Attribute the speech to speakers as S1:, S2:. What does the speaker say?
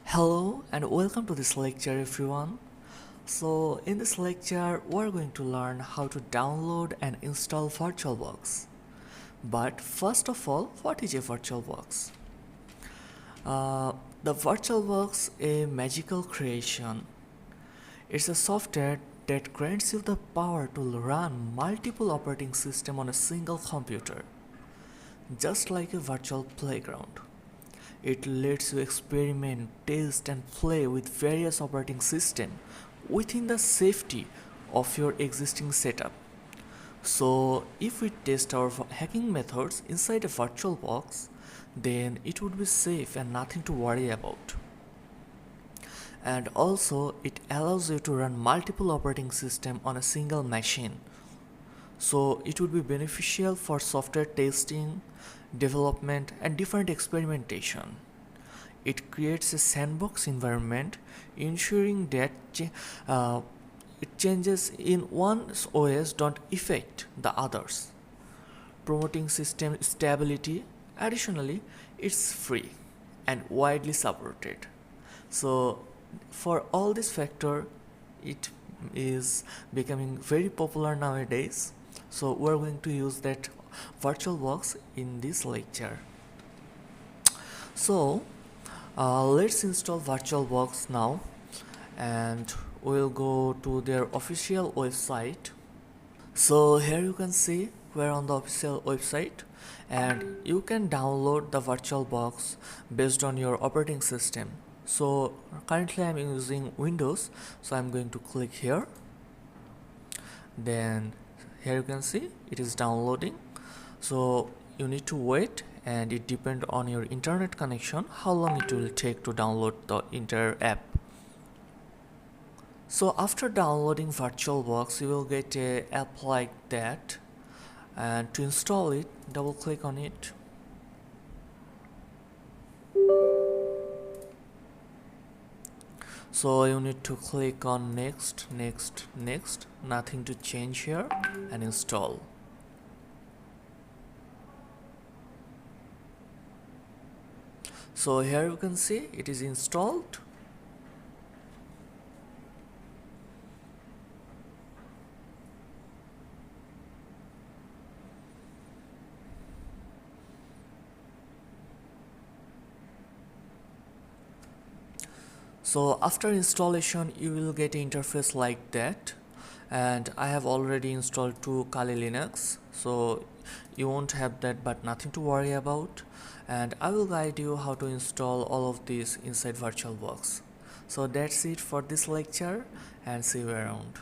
S1: Hello and welcome to this lecture everyone. So in this lecture we're going to learn how to download and install VirtualBox. But first of all, what is a VirtualBox? The VirtualBox is a magical creation. It's a software that grants you the power to run multiple operating systems on a single computer, just like a virtual playground. It lets you experiment, test and play with various operating systems within the safety of your existing setup. So if we test our hacking methods inside a virtual box, then it would be safe and nothing to worry about. And also it allows you to run multiple operating systems on a single machine. So it would be beneficial for software testing, development and different experimentation. It creates a sandbox environment, ensuring that changes in one OS don't affect the others, promoting system stability. Additionally, it's free and widely supported. So for all this factor, it is becoming very popular nowadays. So we're going to use that VirtualBox in this lecture. So let's install VirtualBox now, and we'll go to their official website. So here you can see we're on the official website, and you can download the VirtualBox based on your operating system. So currently I'm using Windows, so I'm going to click here. Then here you can see it is downloading. So you need to wait, and it depends on your internet connection how long it will take to download the entire app. So after downloading VirtualBox, you will get a app like that, and to install it, double click on it. So you need to click on next, nothing to change here, and install. So here you can see it is installed. So after installation, you will get an interface like that, and I have already installed 2 Kali Linux, so you won't have that, but nothing to worry about. And I will guide you how to install all of these inside VirtualBox. So that's it for this lecture, and see you around.